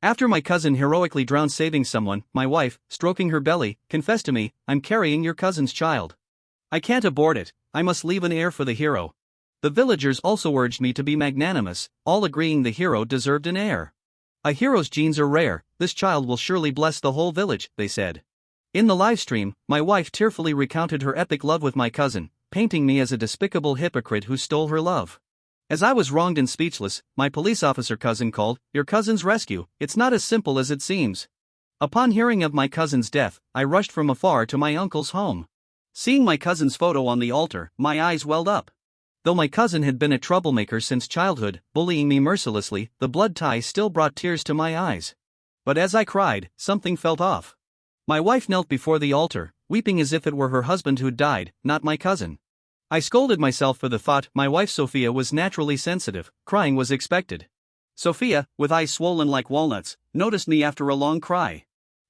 After my cousin heroically drowned saving someone, my wife, stroking her belly, confessed to me, "I'm carrying your cousin's child. I can't abort it, I must leave an heir for the hero." The villagers also urged me to be magnanimous, all agreeing the hero deserved an heir. "A hero's genes are rare, this child will surely bless the whole village," they said. In the livestream, my wife tearfully recounted her epic love with my cousin, painting me as a despicable hypocrite who stole her love. As I was wronged and speechless, my police officer cousin called, "Your cousin's rescue, it's not as simple as it seems." Upon hearing of my cousin's death, I rushed from afar to my uncle's home. Seeing my cousin's photo on the altar, my eyes welled up. Though my cousin had been a troublemaker since childhood, bullying me mercilessly, the blood tie still brought tears to my eyes. But as I cried, something felt off. My wife knelt before the altar, weeping as if it were her husband who'd died, not my cousin. I scolded myself for the thought. My wife Sophia was naturally sensitive, crying was expected. Sophia, with eyes swollen like walnuts, noticed me after a long cry.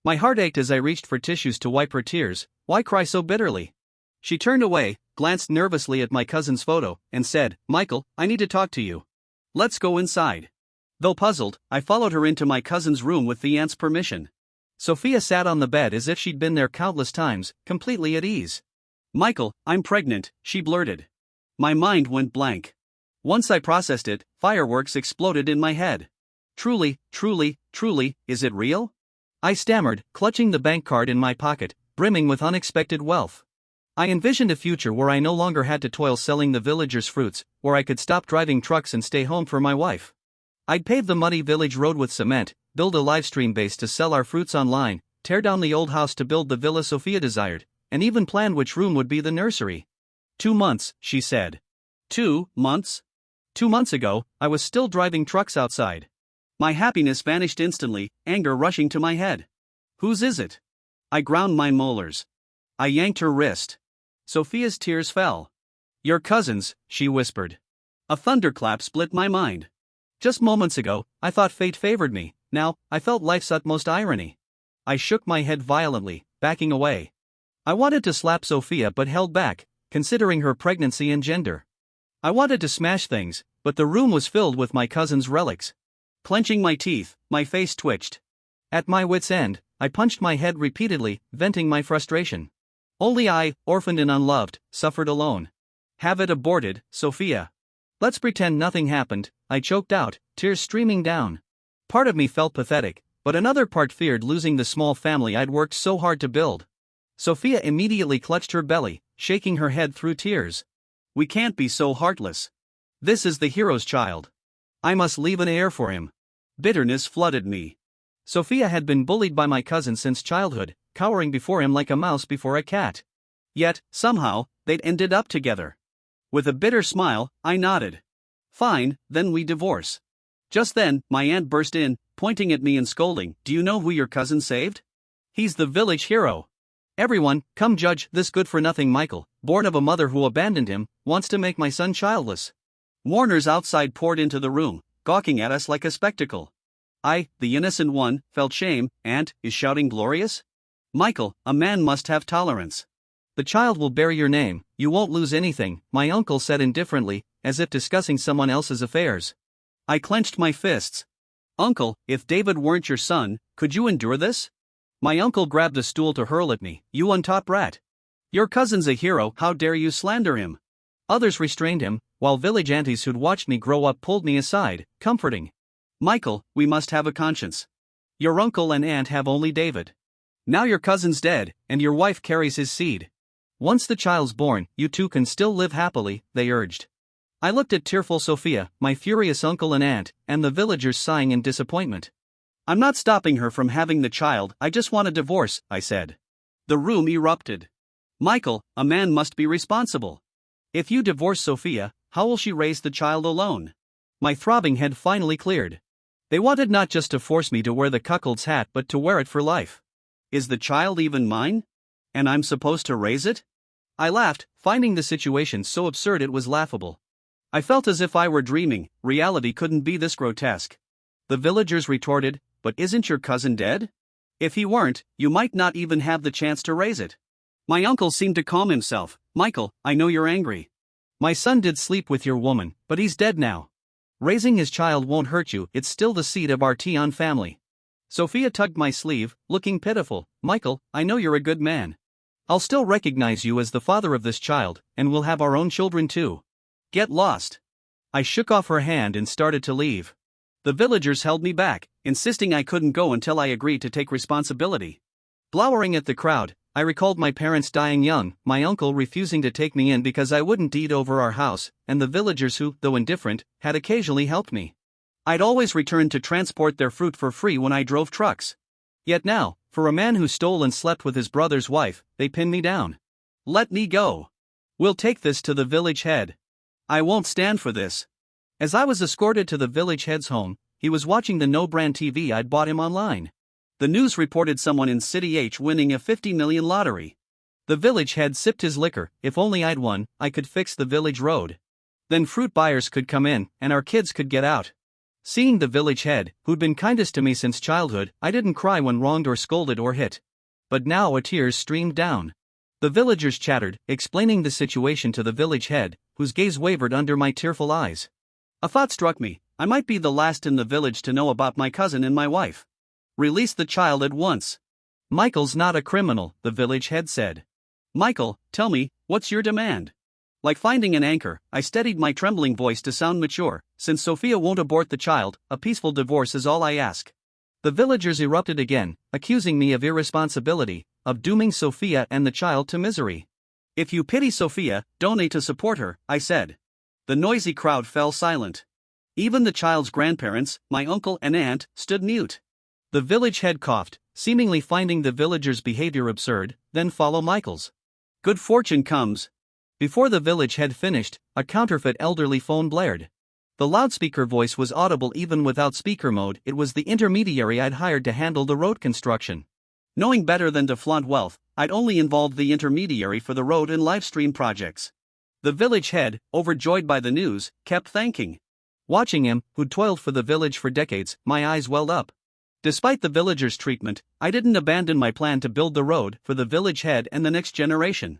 My heart ached as I reached for tissues to wipe her tears. "Why cry so bitterly?" She turned away, glanced nervously at my cousin's photo, and said, "Michael, I need to talk to you. Let's go inside." Though puzzled, I followed her into my cousin's room with the aunt's permission. Sophia sat on the bed as if she'd been there countless times, completely at ease. "Michael, I'm pregnant," she blurted. My mind went blank. Once I processed it, fireworks exploded in my head. Truly, is it real?" I stammered, clutching the bank card in my pocket, brimming with unexpected wealth. I envisioned a future where I no longer had to toil selling the villagers' fruits, where I could stop driving trucks and stay home for my wife. I'd pave the muddy village road with cement, build a livestream base to sell our fruits online, tear down the old house to build the villa Sophia desired, and even planned which room would be the nursery. 2 months, she said. 2 months? 2 months ago, I was still driving trucks outside. My happiness vanished instantly, anger rushing to my head. "Whose is it?" I ground my molars. I yanked her wrist. Sophia's tears fell. "Your cousin's," she whispered. A thunderclap split my mind. Just moments ago, I thought fate favored me, now, I felt life's utmost irony. I shook my head violently, backing away. I wanted to slap Sophia but held back, considering her pregnancy and gender. I wanted to smash things, but the room was filled with my cousin's relics. Clenching my teeth, my face twitched. At my wit's end, I punched my head repeatedly, venting my frustration. Only I, orphaned and unloved, suffered alone. "Have it aborted, Sophia. Let's pretend nothing happened," I choked out, tears streaming down. Part of me felt pathetic, but another part feared losing the small family I'd worked so hard to build. Sophia immediately clutched her belly, shaking her head through tears. "We can't be so heartless. This is the hero's child. I must leave an heir for him." Bitterness flooded me. Sophia had been bullied by my cousin since childhood, cowering before him like a mouse before a cat. Yet, somehow, they'd ended up together. With a bitter smile, I nodded. "Fine, then we divorce." Just then, my aunt burst in, pointing at me and scolding, "Do you know who your cousin saved? He's the village hero. Everyone, come judge this good-for-nothing Michael, born of a mother who abandoned him, wants to make my son childless." Mourners outside poured into the room, gawking at us like a spectacle. I, the innocent one, felt shame. "Aunt, is shouting glorious? Michael, a man must have tolerance." "The child will bear your name, you won't lose anything," my uncle said indifferently, as if discussing someone else's affairs. I clenched my fists. "Uncle, if David weren't your son, could you endure this?" My uncle grabbed a stool to hurl at me. "You untaught brat. Your cousin's a hero, how dare you slander him?" Others restrained him, while village aunties who'd watched me grow up pulled me aside, comforting. "Michael, we must have a conscience. Your uncle and aunt have only David. Now your cousin's dead, and your wife carries his seed. Once the child's born, you two can still live happily," they urged. I looked at tearful Sophia, my furious uncle and aunt, and the villagers sighing in disappointment. "I'm not stopping her from having the child, I just want a divorce," I said. The room erupted. "Michael, a man must be responsible. If you divorce Sophia, how will she raise the child alone?" My throbbing head finally cleared. They wanted not just to force me to wear the cuckold's hat but to wear it for life. "Is the child even mine? And I'm supposed to raise it?" I laughed, finding the situation so absurd it was laughable. I felt as if I were dreaming, reality couldn't be this grotesque. The villagers retorted, "But isn't your cousin dead? If he weren't, you might not even have the chance to raise it." My uncle seemed to calm himself. "Michael, I know you're angry. My son did sleep with your woman, but he's dead now. Raising his child won't hurt you, it's still the seed of our Tion family. Sophia tugged my sleeve, looking pitiful. Michael, I know you're a good man. I'll still recognize you as the father of this child, and we'll have our own children too. Get lost. I shook off her hand and started to leave. The villagers held me back, insisting I couldn't go until I agreed to take responsibility. Glowering at the crowd, I recalled my parents dying young, my uncle refusing to take me in because I wouldn't deed over our house, and the villagers who, though indifferent, had occasionally helped me. I'd always returned to transport their fruit for free when I drove trucks. Yet now, for a man who stole and slept with his brother's wife, they pinned me down. Let me go. We'll take this to the village head. I won't stand for this. As I was escorted to the village head's home, he was watching the no-brand TV I'd bought him online. The news reported someone in City H winning a 50 million lottery. The village head sipped his liquor. If only I'd won, I could fix the village road. Then fruit buyers could come in, and our kids could get out. Seeing the village head, who'd been kindest to me since childhood, I didn't cry when wronged or scolded or hit. But now a tear streamed down. The villagers chattered, explaining the situation to the village head, whose gaze wavered under my tearful eyes. A thought struck me. I might be the last in the village to know about my cousin and my wife. Release the child at once. Michael's not a criminal, the village head said. Michael, tell me, what's your demand? Like finding an anchor, I steadied my trembling voice to sound mature. Since Sophia won't abort the child, a peaceful divorce is all I ask. The villagers erupted again, accusing me of irresponsibility, of dooming Sophia and the child to misery. If you pity Sophia, donate to support her, I said. The noisy crowd fell silent. Even the child's grandparents, my uncle and aunt, stood mute. The village head coughed, seemingly finding the villagers' behavior absurd, then follow Michael's. Good fortune comes. Before the village head finished, a counterfeit elderly phone blared. The loudspeaker voice was audible even without speaker mode. It was the intermediary I'd hired to handle the road construction. Knowing better than to flaunt wealth, I'd only involved the intermediary for the road and livestream projects. The village head, overjoyed by the news, kept thanking. Watching him, who'd toiled for the village for decades, my eyes welled up. Despite the villagers' treatment, I didn't abandon my plan to build the road for the village head and the next generation.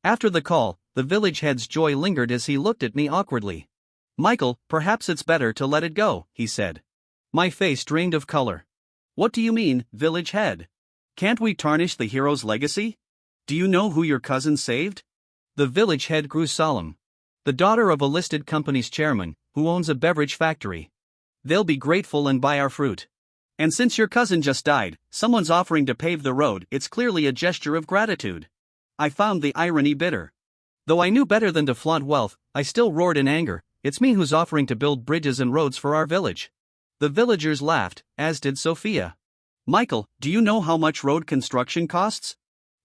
After the call, the village head's joy lingered as he looked at me awkwardly. Michael, perhaps it's better to let it go, he said. My face drained of color. What do you mean, village head? Can't we tarnish the hero's legacy? Do you know who your cousin saved? The village head grew solemn. The daughter of a listed company's chairman, who owns a beverage factory. They'll be grateful and buy our fruit. And since your cousin just died, someone's offering to pave the road. It's clearly a gesture of gratitude. I found the irony bitter. Though I knew better than to flaunt wealth, I still roared in anger. It's me who's offering to build bridges and roads for our village. The villagers laughed, as did Sophia. Michael, do you know how much road construction costs?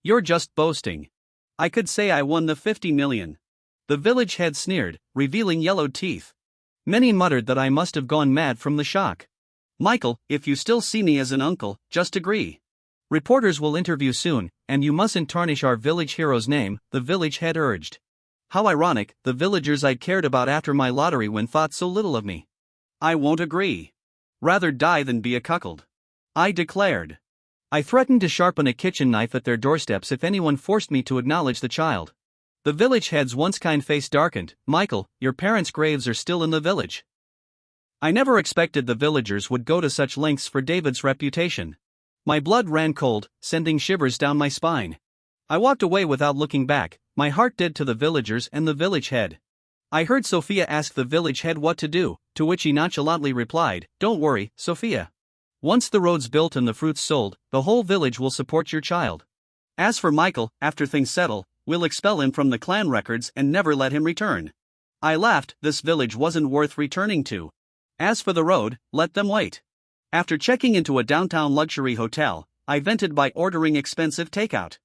You're just boasting. I could say I won the 50 million. The village head sneered, revealing yellowed teeth. Many muttered that I must have gone mad from the shock. Michael, if you still see me as an uncle, just agree. Reporters will interview soon, and you mustn't tarnish our village hero's name, the village head urged. How ironic, the villagers I'd cared about after my lottery win thought so little of me. I won't agree. Rather die than be a cuckold. I declared. I threatened to sharpen a kitchen knife at their doorsteps if anyone forced me to acknowledge the child. The village head's once kind face darkened. Michael, your parents' graves are still in the village. I never expected the villagers would go to such lengths for David's reputation. My blood ran cold, sending shivers down my spine. I walked away without looking back, my heart dead to the villagers and the village head. I heard Sophia ask the village head what to do, to which he nonchalantly replied, "Don't worry, Sophia. Once the road's built and the fruits sold, the whole village will support your child. As for Michael, after things settle, we'll expel him from the clan records and never let him return." I laughed. This village wasn't worth returning to. As for the road, let them wait. After checking into a downtown luxury hotel, I vented by ordering expensive takeout.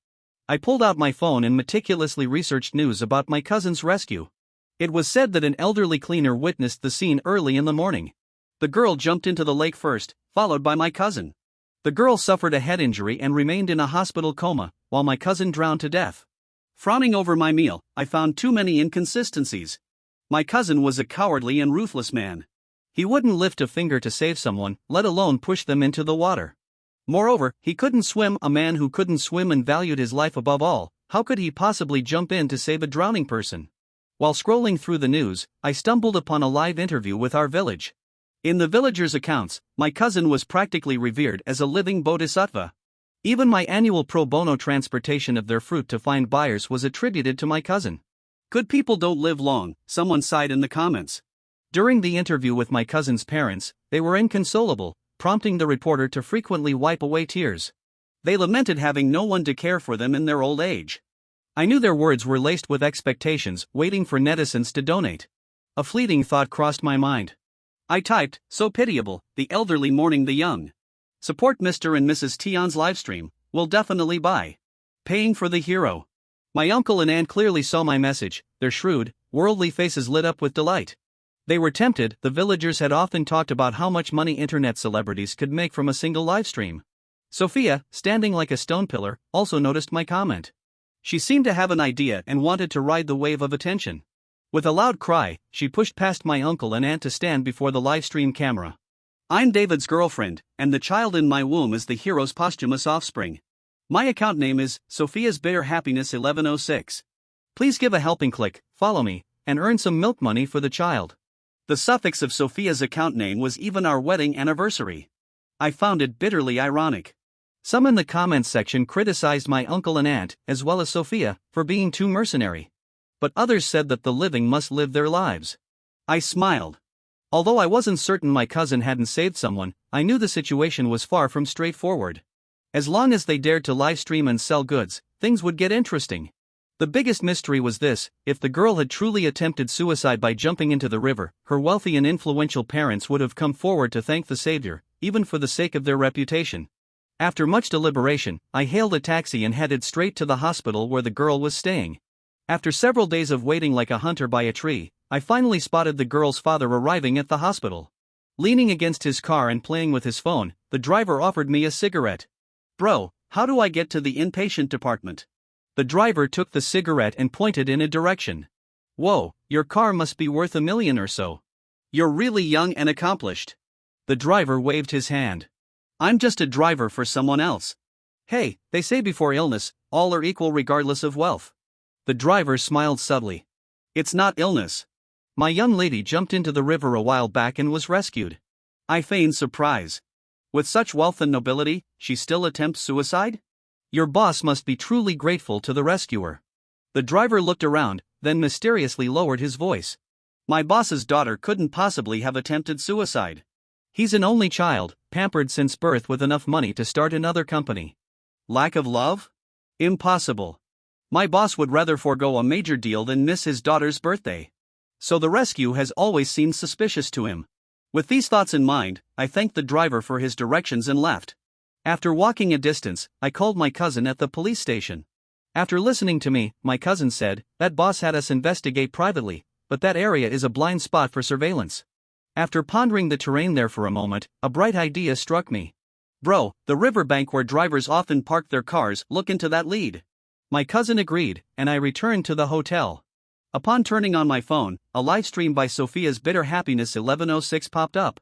I pulled out my phone and meticulously researched news about my cousin's rescue. It was said that an elderly cleaner witnessed the scene early in the morning. The girl jumped into the lake first, followed by my cousin. The girl suffered a head injury and remained in a hospital coma, while my cousin drowned to death. Frowning over my meal, I found too many inconsistencies. My cousin was a cowardly and ruthless man. He wouldn't lift a finger to save someone, let alone push them into the water. Moreover, he couldn't swim. A man who couldn't swim and valued his life above all, how could he possibly jump in to save a drowning person? While scrolling through the news, I stumbled upon a live interview with our village. In the villagers' accounts, my cousin was practically revered as a living bodhisattva. Even my annual pro bono transportation of their fruit to find buyers was attributed to my cousin. Good people don't live long, someone sighed in the comments. During the interview with my cousin's parents, they were inconsolable, prompting the reporter to frequently wipe away tears. They lamented having no one to care for them in their old age. I knew their words were laced with expectations, waiting for netizens to donate. A fleeting thought crossed my mind. I typed, "So pitiable, the elderly mourning the young. Support Mr. and Mrs. Tion's livestream, will definitely buy. Paying for the hero." My uncle and aunt clearly saw my message, their shrewd, worldly faces lit up with delight. They were tempted. The villagers had often talked about how much money internet celebrities could make from a single livestream. Sophia, standing like a stone pillar, also noticed my comment. She seemed to have an idea and wanted to ride the wave of attention. With a loud cry, she pushed past my uncle and aunt to stand before the livestream camera. "I'm David's girlfriend, and the child in my womb is the hero's posthumous offspring. My account name is Sophia's Bitter Happiness 1106. Please give a helping click, follow me, and earn some milk money for the child." The suffix of Sophia's account name was even our wedding anniversary. I found it bitterly ironic. Some in the comments section criticized my uncle and aunt, as well as Sophia, for being too mercenary. But others said that the living must live their lives. I smiled. Although I wasn't certain my cousin hadn't saved someone, I knew the situation was far from straightforward. As long as they dared to livestream and sell goods, things would get interesting. The biggest mystery was this: if the girl had truly attempted suicide by jumping into the river, her wealthy and influential parents would have come forward to thank the savior, even for the sake of their reputation. After much deliberation, I hailed a taxi and headed straight to the hospital where the girl was staying. After several days of waiting like a hunter by a tree, I finally spotted the girl's father arriving at the hospital. Leaning against his car and playing with his phone, the driver offered me a cigarette. "Bro, how do I get to the inpatient department?" The driver took the cigarette and pointed in a direction. "Whoa, your car must be worth $1 million or so. You're really young and accomplished." The driver waved his hand. "I'm just a driver for someone else. Hey, they say before illness, all are equal regardless of wealth." The driver smiled subtly. "It's not illness. My young lady jumped into the river a while back and was rescued." I feigned surprise. "With such wealth and nobility, she still attempts suicide? Your boss must be truly grateful to the rescuer." The driver looked around, then mysteriously lowered his voice. "My boss's daughter couldn't possibly have attempted suicide. He's an only child, pampered since birth with enough money to start another company. Lack of love? Impossible. My boss would rather forego a major deal than miss his daughter's birthday. So the rescue has always seemed suspicious to him." With these thoughts in mind, I thanked the driver for his directions and left. After walking a distance, I called my cousin at the police station. After listening to me, my cousin said, "That boss had us investigate privately, but that area is a blind spot for surveillance." After pondering the terrain there for a moment, a bright idea struck me. "Bro, the riverbank where drivers often park their cars, look into that lead." My cousin agreed, and I returned to the hotel. Upon turning on my phone, a live stream by Sophia's Bitter Happiness 1106 popped up.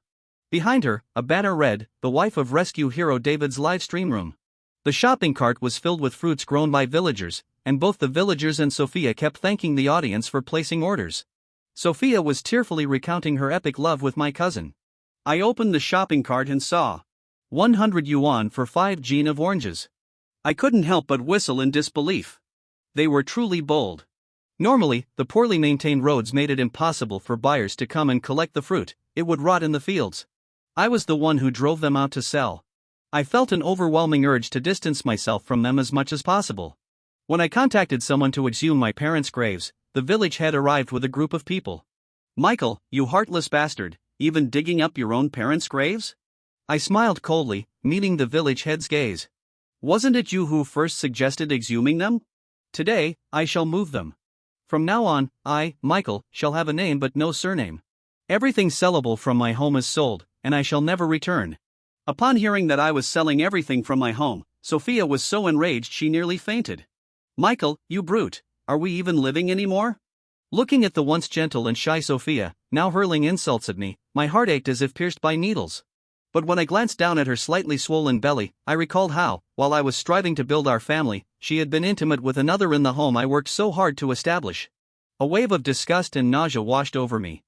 Behind her, a banner read, "The wife of rescue hero David's live stream room." The shopping cart was filled with fruits grown by villagers, and both the villagers and Sophia kept thanking the audience for placing orders. Sophia was tearfully recounting her epic love with my cousin. I opened the shopping cart and saw 100 yuan for 5 jean of oranges. I couldn't help but whistle in disbelief. They were truly bold. Normally, the poorly maintained roads made it impossible for buyers to come and collect the fruit; it would rot in the fields. I was the one who drove them out to sell. I felt an overwhelming urge to distance myself from them as much as possible. When I contacted someone to exhume my parents' graves, the village head arrived with a group of people. "Michael, you heartless bastard, even digging up your own parents' graves?" I smiled coldly, meeting the village head's gaze. "Wasn't it you who first suggested exhuming them? Today, I shall move them. From now on, I, Michael, shall have a name but no surname. Everything sellable from my home is sold, and I shall never return." Upon hearing that I was selling everything from my home, Sophia was so enraged she nearly fainted. "Michael, you brute, are we even living anymore?" Looking at the once gentle and shy Sophia, now hurling insults at me, my heart ached as if pierced by needles. But when I glanced down at her slightly swollen belly, I recalled how, while I was striving to build our family, she had been intimate with another in the home I worked so hard to establish. A wave of disgust and nausea washed over me.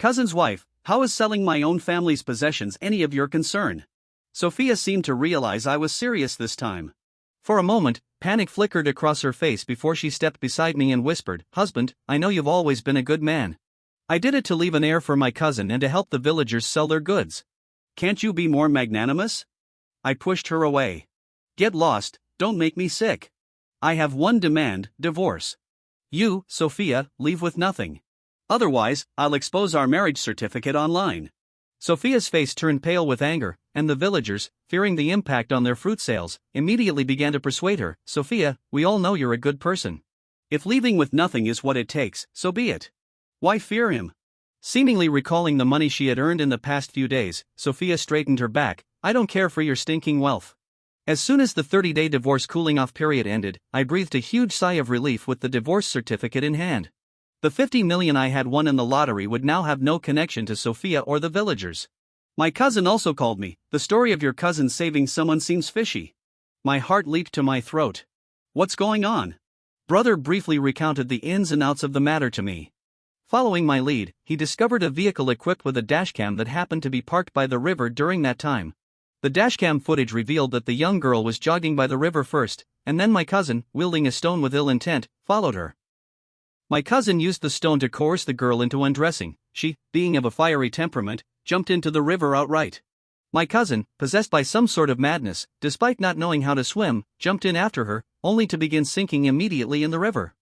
Cousin's wife, How is selling my own family's possessions any of your concern? Sophia seemed to realize I was serious this time. For a moment, panic flickered across her face before she stepped beside me and whispered, "Husband, I know you've always been a good man. I did it to leave an heir for my cousin and to help the villagers sell their goods. Can't you be more magnanimous?" I pushed her away. "Get lost, don't make me sick. I have one demand, divorce. You, Sophia, leave with nothing. Otherwise, I'll expose our marriage certificate online." Sophia's face turned pale with anger, and the villagers, fearing the impact on their fruit sales, immediately began to persuade her, "Sophia, we all know you're a good person. If leaving with nothing is what it takes, so be it. Why fear him?" Seemingly recalling the money she had earned in the past few days, Sophia straightened her back, "I don't care for your stinking wealth." As soon as the 30-day divorce cooling-off period ended, I breathed a huge sigh of relief with the divorce certificate in hand. The 50 million I had won in the lottery would now have no connection to Sophia or the villagers. "My cousin also called me. The story of your cousin saving someone seems fishy." My heart leaped to my throat. "What's going on?" Brother briefly recounted the ins and outs of the matter to me. Following my lead, he discovered a vehicle equipped with a dashcam that happened to be parked by the river during that time. The dashcam footage revealed that the young girl was jogging by the river first, and then my cousin, wielding a stone with ill intent, followed her. My cousin used the stone to coerce the girl into undressing. She, being of a fiery temperament, jumped into the river outright. My cousin, possessed by some sort of madness, despite not knowing how to swim, jumped in after her, only to begin sinking immediately in the river.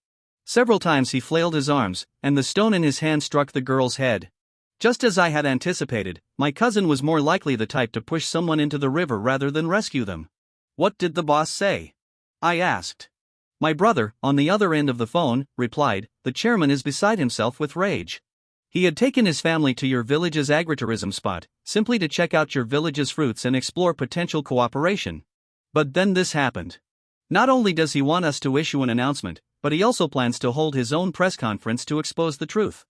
Several times he flailed his arms, and the stone in his hand struck the girl's head. Just as I had anticipated, my cousin was more likely the type to push someone into the river rather than rescue them. "What did the boss say?" I asked. My brother, on the other end of the phone, replied, "The chairman is beside himself with rage. He had taken his family to your village's agritourism spot, simply to check out your village's fruits and explore potential cooperation. But then this happened. Not only does he want us to issue an announcement, but he also plans to hold his own press conference to expose the truth."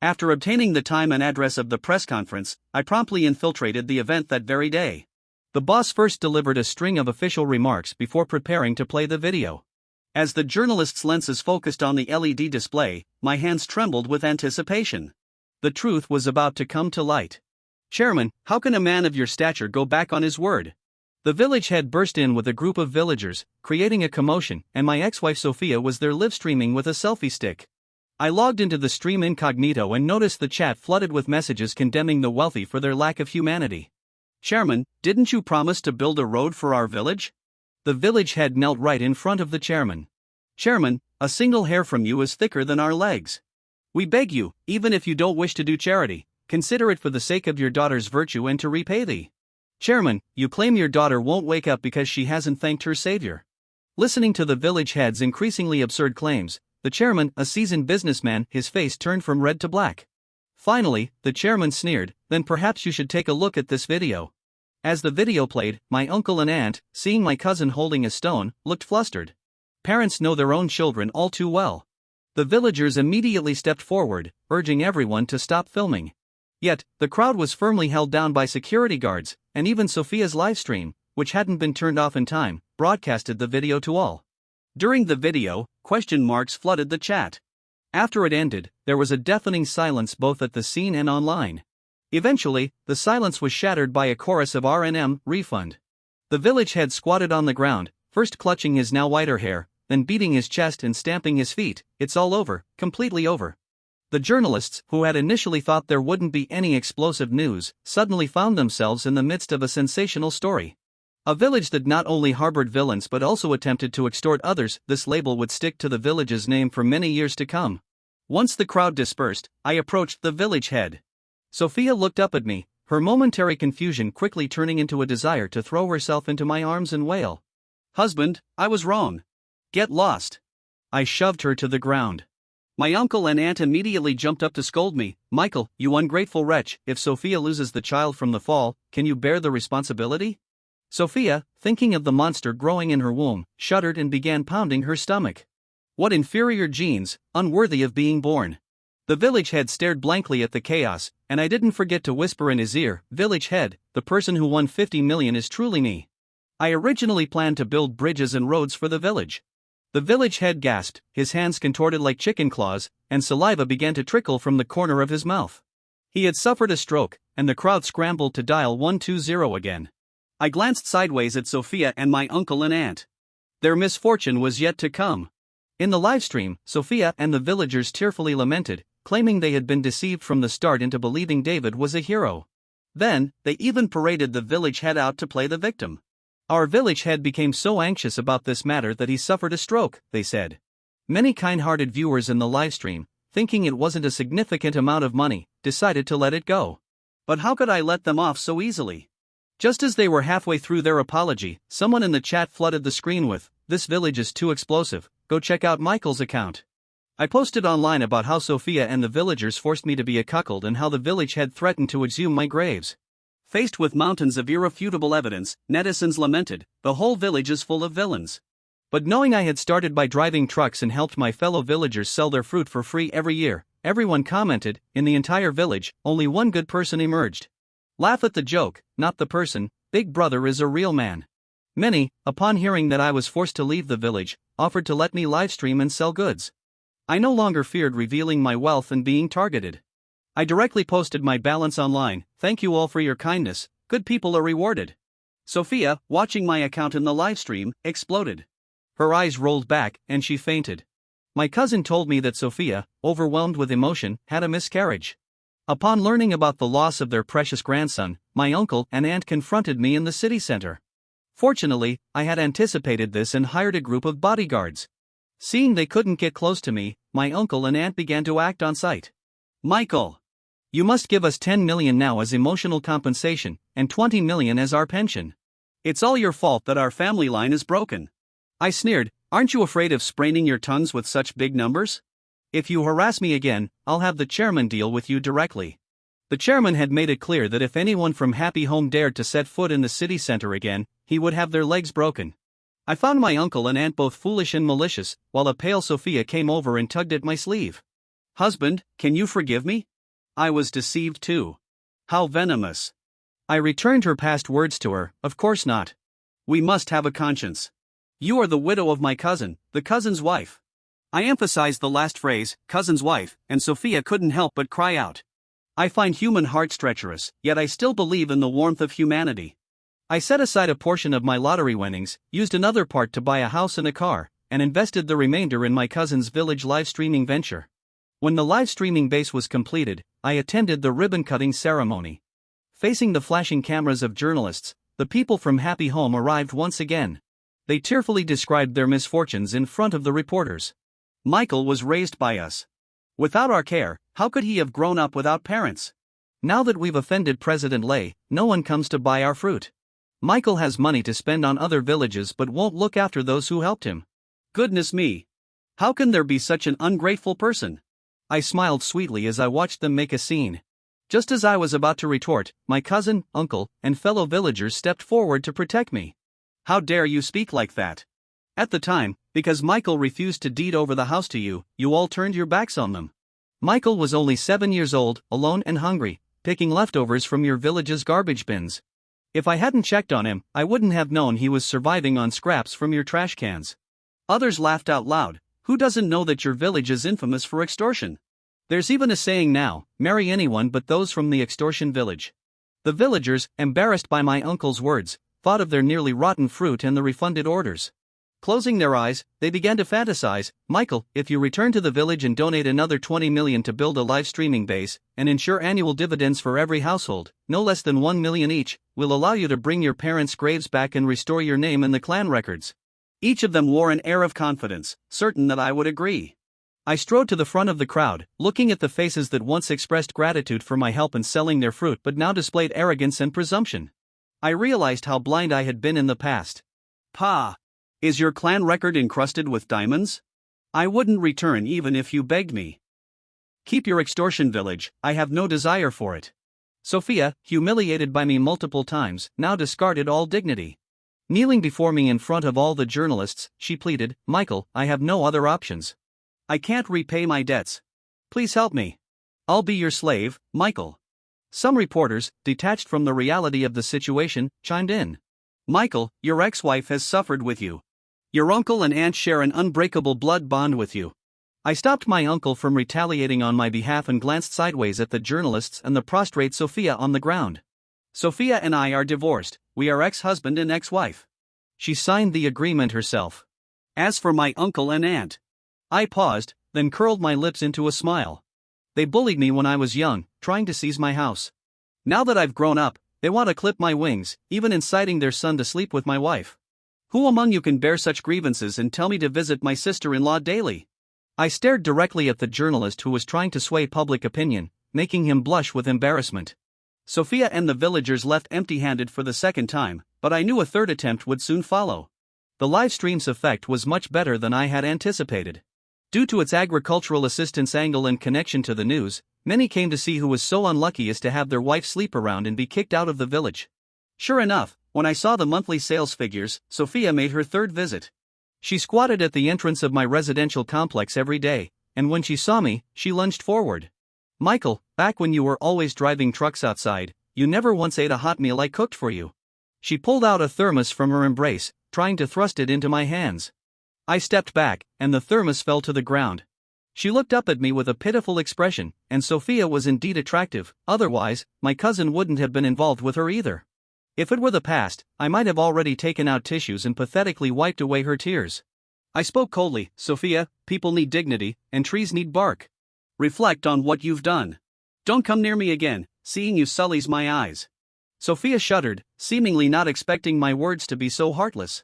After obtaining the time and address of the press conference, I promptly infiltrated the event that very day. The boss first delivered a string of official remarks before preparing to play the video. As the journalist's lenses focused on the LED display, my hands trembled with anticipation. The truth was about to come to light. "Chairman, how can a man of your stature go back on his word?" The village head burst in with a group of villagers, creating a commotion, and my ex-wife Sophia was there live-streaming with a selfie stick. I logged into the stream incognito and noticed the chat flooded with messages condemning the wealthy for their lack of humanity. "Chairman, didn't you promise to build a road for our village?" The village head knelt right in front of the chairman. "Chairman, a single hair from you is thicker than our legs. We beg you, even if you don't wish to do charity, consider it for the sake of your daughter's virtue and to repay thee." "Chairman, you claim your daughter won't wake up because she hasn't thanked her savior." Listening to the village head's increasingly absurd claims, the chairman, a seasoned businessman, his face turned from red to black. Finally, the chairman sneered, "Then perhaps you should take a look at this video." As the video played, my uncle and aunt, seeing my cousin holding a stone, looked flustered. Parents know their own children all too well. The villagers immediately stepped forward, urging everyone to stop filming. Yet, the crowd was firmly held down by security guards, and even Sophia's livestream, which hadn't been turned off in time, broadcasted the video to all. During the video, question marks flooded the chat. After it ended, there was a deafening silence both at the scene and online. Eventually, the silence was shattered by a chorus of "RNM, refund." The village head squatted on the ground, first clutching his now whiter hair, then beating his chest and stamping his feet. "It's all over, completely over." The journalists, who had initially thought there wouldn't be any explosive news, suddenly found themselves in the midst of a sensational story. A village that not only harbored villains but also attempted to extort others. This label would stick to the village's name for many years to come. Once the crowd dispersed, I approached the village head. Sophia looked up at me, her momentary confusion quickly turning into a desire to throw herself into my arms and wail. "Husband, I was wrong. Get lost." I shoved her to the ground. My uncle and aunt immediately jumped up to scold me. "Michael, you ungrateful wretch, if Sophia loses the child from the fall, can you bear the responsibility?" Sophia, thinking of the monster growing in her womb, shuddered and began pounding her stomach. What inferior genes, unworthy of being born. The village head stared blankly at the chaos, and I didn't forget to whisper in his ear, "Village head, the person who won 50 million is truly me. I originally planned to build bridges and roads for the village." The village head gasped, his hands contorted like chicken claws, and saliva began to trickle from the corner of his mouth. He had suffered a stroke, and the crowd scrambled to dial 120 again. I glanced sideways at Sophia and my uncle and aunt. Their misfortune was yet to come. In the livestream, Sophia and the villagers tearfully lamented, claiming they had been deceived from the start into believing David was a hero. Then, they even paraded the village head out to play the victim. Our village head became so anxious about this matter that he suffered a stroke, they said. Many kind-hearted viewers in the livestream, thinking it wasn't a significant amount of money, decided to let it go. But how could I let them off so easily? Just as they were halfway through their apology, someone in the chat flooded the screen with, "This village is too explosive, go check out Michael's account." I posted online about how Sophia and the villagers forced me to be a cuckold and how the village had threatened to exhume my graves. Faced with mountains of irrefutable evidence, netizens lamented, "The whole village is full of villains." But knowing I had started by driving trucks and helped my fellow villagers sell their fruit for free every year, everyone commented, in the entire village, only one good person emerged. Laugh at the joke, not the person, Big Brother is a real man. Many, upon hearing that I was forced to leave the village, offered to let me livestream and sell goods. I no longer feared revealing my wealth and being targeted. I directly posted my balance online, "Thank you all for your kindness, good people are rewarded." Sophia, watching my account in the livestream, exploded. Her eyes rolled back, and she fainted. My cousin told me that Sophia, overwhelmed with emotion, had a miscarriage. Upon learning about the loss of their precious grandson, my uncle and aunt confronted me in the city center. Fortunately, I had anticipated this and hired a group of bodyguards. Seeing they couldn't get close to me, my uncle and aunt began to act on sight. "Michael, you must give us 10 million now as emotional compensation, and 20 million as our pension. It's all your fault that our family line is broken." I sneered, "Aren't you afraid of spraining your tongues with such big numbers? If you harass me again, I'll have the chairman deal with you directly." The chairman had made it clear that if anyone from Happy Home dared to set foot in the city center again, he would have their legs broken. I found my uncle and aunt both foolish and malicious, while a pale Sophia came over and tugged at my sleeve. "Husband, can you forgive me? I was deceived too." How venomous. I returned her past words to her, "Of course not. We must have a conscience. You are the widow of my cousin, the cousin's wife." I emphasized the last phrase, cousin's wife, and Sophia couldn't help but cry out. I find human hearts treacherous, yet I still believe in the warmth of humanity. I set aside a portion of my lottery winnings, used another part to buy a house and a car, and invested the remainder in my cousin's village live streaming venture. When the live streaming base was completed, I attended the ribbon-cutting ceremony. Facing the flashing cameras of journalists, the people from Happy Home arrived once again. They tearfully described their misfortunes in front of the reporters. "Michael was raised by us. Without our care, how could he have grown up without parents? Now that we've offended President Lay, no one comes to buy our fruit. Michael has money to spend on other villages but won't look after those who helped him. Goodness me! How can there be such an ungrateful person?" I smiled sweetly as I watched them make a scene. Just as I was about to retort, my cousin, uncle, and fellow villagers stepped forward to protect me. "How dare you speak like that? At the time, because Michael refused to deed over the house to you, you all turned your backs on them. Michael was only 7 years old, alone and hungry, picking leftovers from your village's garbage bins. If I hadn't checked on him, I wouldn't have known he was surviving on scraps from your trash cans." Others laughed out loud. "Who doesn't know that your village is infamous for extortion? There's even a saying now, marry anyone but those from the extortion village." The villagers, embarrassed by my uncle's words, thought of their nearly rotten fruit and the refunded orders. Closing their eyes, they began to fantasize, "Michael, if you return to the village and donate another 20 million to build a live streaming base, and ensure annual dividends for every household, no less than 1 million each, we'll allow you to bring your parents' graves back and restore your name in the clan records." Each of them wore an air of confidence, certain that I would agree. I strode to the front of the crowd, looking at the faces that once expressed gratitude for my help in selling their fruit but now displayed arrogance and presumption. I realized how blind I had been in the past. "Pa! Is your clan record encrusted with diamonds? I wouldn't return even if you begged me. Keep your extortion village, I have no desire for it." Sophia, humiliated by me multiple times, now discarded all dignity. Kneeling before me in front of all the journalists, she pleaded, "Michael, I have no other options. I can't repay my debts. Please help me. I'll be your slave, Michael." Some reporters, detached from the reality of the situation, chimed in. "Michael, your ex-wife has suffered with you. Your uncle and aunt share an unbreakable blood bond with you. I stopped my uncle from retaliating on my behalf and glanced sideways at the journalists and the prostrate Sophia on the ground. Sophia and I are divorced, we are ex-husband and ex-wife. She signed the agreement herself. As for my uncle and aunt, I paused, then curled my lips into a smile. They bullied me when I was young, trying to seize my house. Now that I've grown up, they want to clip my wings, even inciting their son to sleep with my wife. Who among you can bear such grievances and tell me to visit my sister-in-law daily? I stared directly at the journalist who was trying to sway public opinion, making him blush with embarrassment. Sophia and the villagers left empty-handed for the second time, but I knew a third attempt would soon follow. The live stream's effect was much better than I had anticipated. Due to its agricultural assistance angle and connection to the news, many came to see who was so unlucky as to have their wife sleep around and be kicked out of the village. Sure enough, when I saw the monthly sales figures, Sophia made her third visit. She squatted at the entrance of my residential complex every day, and when she saw me, she lunged forward. Michael, back when you were always driving trucks outside, you never once ate a hot meal I cooked for you. She pulled out a thermos from her embrace, trying to thrust it into my hands. I stepped back, and the thermos fell to the ground. She looked up at me with a pitiful expression, and Sophia was indeed attractive, otherwise, my cousin wouldn't have been involved with her either. If it were the past, I might have already taken out tissues and pathetically wiped away her tears. I spoke coldly, Sophia, people need dignity, and trees need bark. Reflect on what you've done. Don't come near me again, seeing you sullies my eyes. Sophia shuddered, seemingly not expecting my words to be so heartless.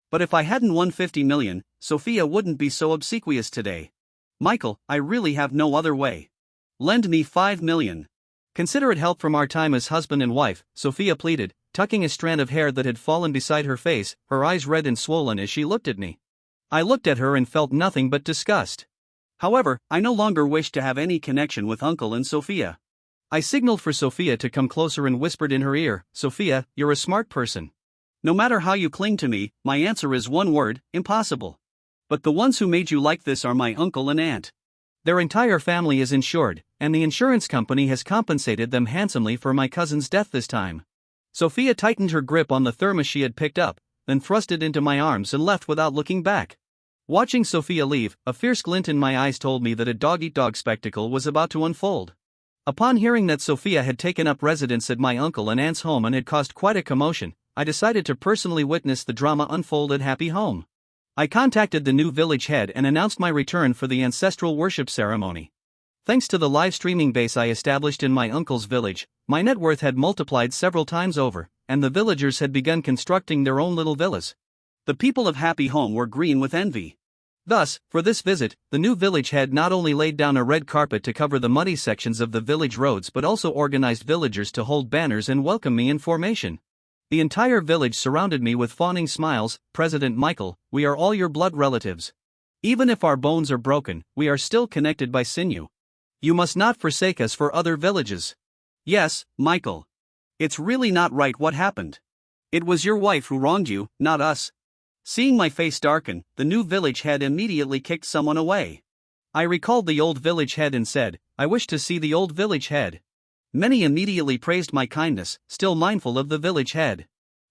But if I hadn't won 50 million, Sophia wouldn't be so obsequious today. Michael, I really have no other way. Lend me 5 million. Consider it help from our time as husband and wife, Sophia pleaded, tucking a strand of hair that had fallen beside her face, her eyes red and swollen as she looked at me. I looked at her and felt nothing but disgust. However, I no longer wished to have any connection with Uncle and Sophia. I signaled for Sophia to come closer and whispered in her ear, Sophia, you're a smart person. No matter how you cling to me, my answer is one word, impossible. But the ones who made you like this are my uncle and aunt. Their entire family is insured, and the insurance company has compensated them handsomely for my cousin's death this time. Sophia tightened her grip on the thermos she had picked up, then thrust it into my arms and left without looking back. Watching Sophia leave, a fierce glint in my eyes told me that a dog-eat-dog spectacle was about to unfold. Upon hearing that Sophia had taken up residence at my uncle and aunt's home and had caused quite a commotion, I decided to personally witness the drama unfold at Happy Home. I contacted the new village head and announced my return for the ancestral worship ceremony. Thanks to the live streaming base I established in my uncle's village, my net worth had multiplied several times over, and the villagers had begun constructing their own little villas. The people of Happy Home were green with envy. Thus, for this visit, the new village head not only laid down a red carpet to cover the muddy sections of the village roads but also organized villagers to hold banners and welcome me in formation. The entire village surrounded me with fawning smiles. President Michael, we are all your blood relatives. Even if our bones are broken, we are still connected by sinew. You must not forsake us for other villages. Yes, Michael. It's really not right what happened. It was your wife who wronged you, not us. Seeing my face darken, the new village head immediately kicked someone away. I recalled the old village head and said, I wish to see the old village head. Many immediately praised my kindness, still mindful of the village head.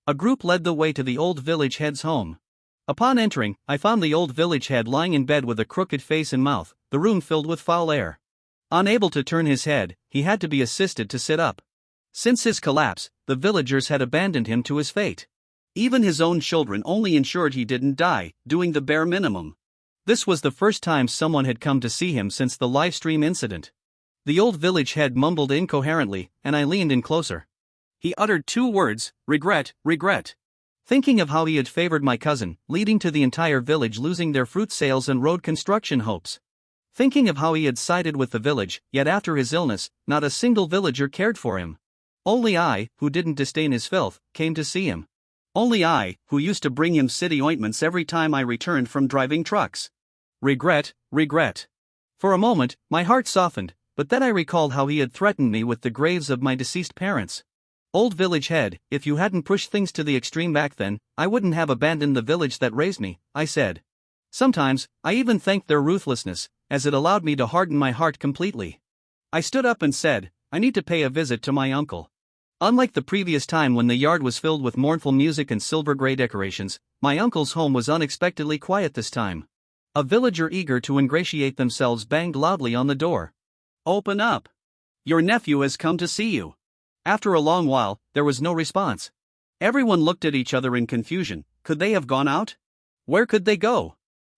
A group led the way to the old village head's home. Upon entering, I found the old village head lying in bed with a crooked face and mouth, the room filled with foul air. Unable to turn his head, he had to be assisted to sit up. Since his collapse, the villagers had abandoned him to his fate. Even his own children only ensured he didn't die, doing the bare minimum. This was the first time someone had come to see him since the live stream incident. The old village head mumbled incoherently, and I leaned in closer. He uttered 2 words, regret, regret. Thinking of how he had favored my cousin, leading to the entire village losing their fruit sales and road construction hopes. Thinking of how he had sided with the village, yet after his illness, not a single villager cared for him. Only I, who didn't disdain his filth, came to see him. Only I, who used to bring him city ointments every time I returned from driving trucks. Regret, regret. For a moment, my heart softened, but then I recalled how he had threatened me with the graves of my deceased parents. Old village head, if you hadn't pushed things to the extreme back then, I wouldn't have abandoned the village that raised me, I said. Sometimes, I even thanked their ruthlessness, as it allowed me to harden my heart completely. I stood up and said, I need to pay a visit to my uncle. Unlike the previous time when the yard was filled with mournful music and silver gray decorations, my uncle's home was unexpectedly quiet this time. A villager eager to ingratiate themselves banged loudly on the door. Open up. Your nephew has come to see you. After a long while, there was no response. Everyone looked at each other in confusion. Could they have gone out? Where could they go?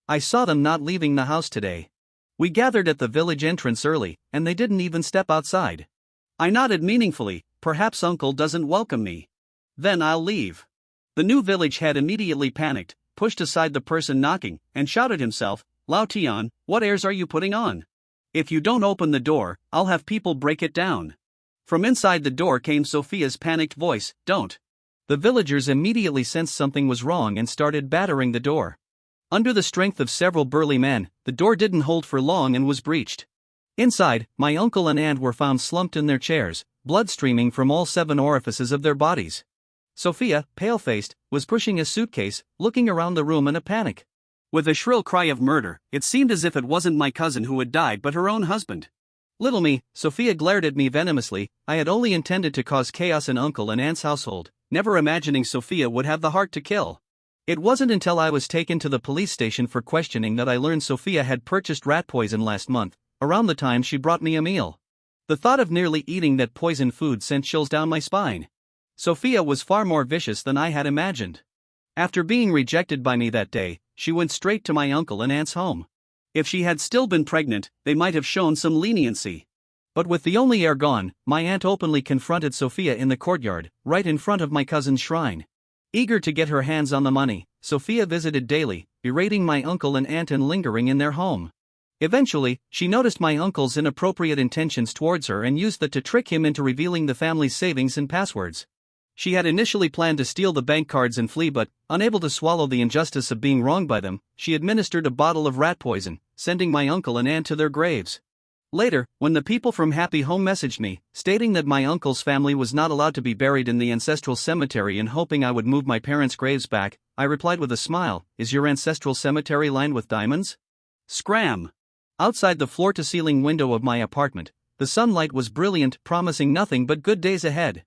I saw them not leaving the house today. We gathered at the village entrance early, and they didn't even step outside. I nodded meaningfully. Perhaps uncle doesn't welcome me. Then I'll leave. The new village head immediately panicked, pushed aside the person knocking, and shouted himself, Lao Tian, what airs are you putting on? If you don't open the door, I'll have people break it down. From inside the door came Sophia's panicked voice, don't. The villagers immediately sensed something was wrong and started battering the door. Under the strength of several burly men, the door didn't hold for long and was breached. Inside, my uncle and aunt were found slumped in their chairs, blood streaming from all 7 orifices of their bodies. Sophia, pale-faced, was pushing a suitcase, looking around the room in a panic. With a shrill cry of murder, it seemed as if it wasn't my cousin who had died but her own husband. Little me, Sophia glared at me venomously. I had only intended to cause chaos in uncle and aunt's household, never imagining Sophia would have the heart to kill. It wasn't until I was taken to the police station for questioning that I learned Sophia had purchased rat poison last month, around the time she brought me a meal. The thought of nearly eating that poisoned food sent chills down my spine. Sophia was far more vicious than I had imagined. After being rejected by me that day, she went straight to my uncle and aunt's home. If she had still been pregnant, they might have shown some leniency. But with the only heir gone, my aunt openly confronted Sophia in the courtyard, right in front of my cousin's shrine. Eager to get her hands on the money, Sophia visited daily, berating my uncle and aunt and lingering in their home. Eventually, she noticed my uncle's inappropriate intentions towards her and used that to trick him into revealing the family's savings and passwords. She had initially planned to steal the bank cards and flee, but, unable to swallow the injustice of being wronged by them, she administered a bottle of rat poison, sending my uncle and aunt to their graves. Later, when the people from Happy Home messaged me, stating that my uncle's family was not allowed to be buried in the ancestral cemetery and hoping I would move my parents' graves back, I replied with a smile, "Is your ancestral cemetery lined with diamonds?" Scram! Outside the floor-to-ceiling window of my apartment, the sunlight was brilliant, promising nothing but good days ahead.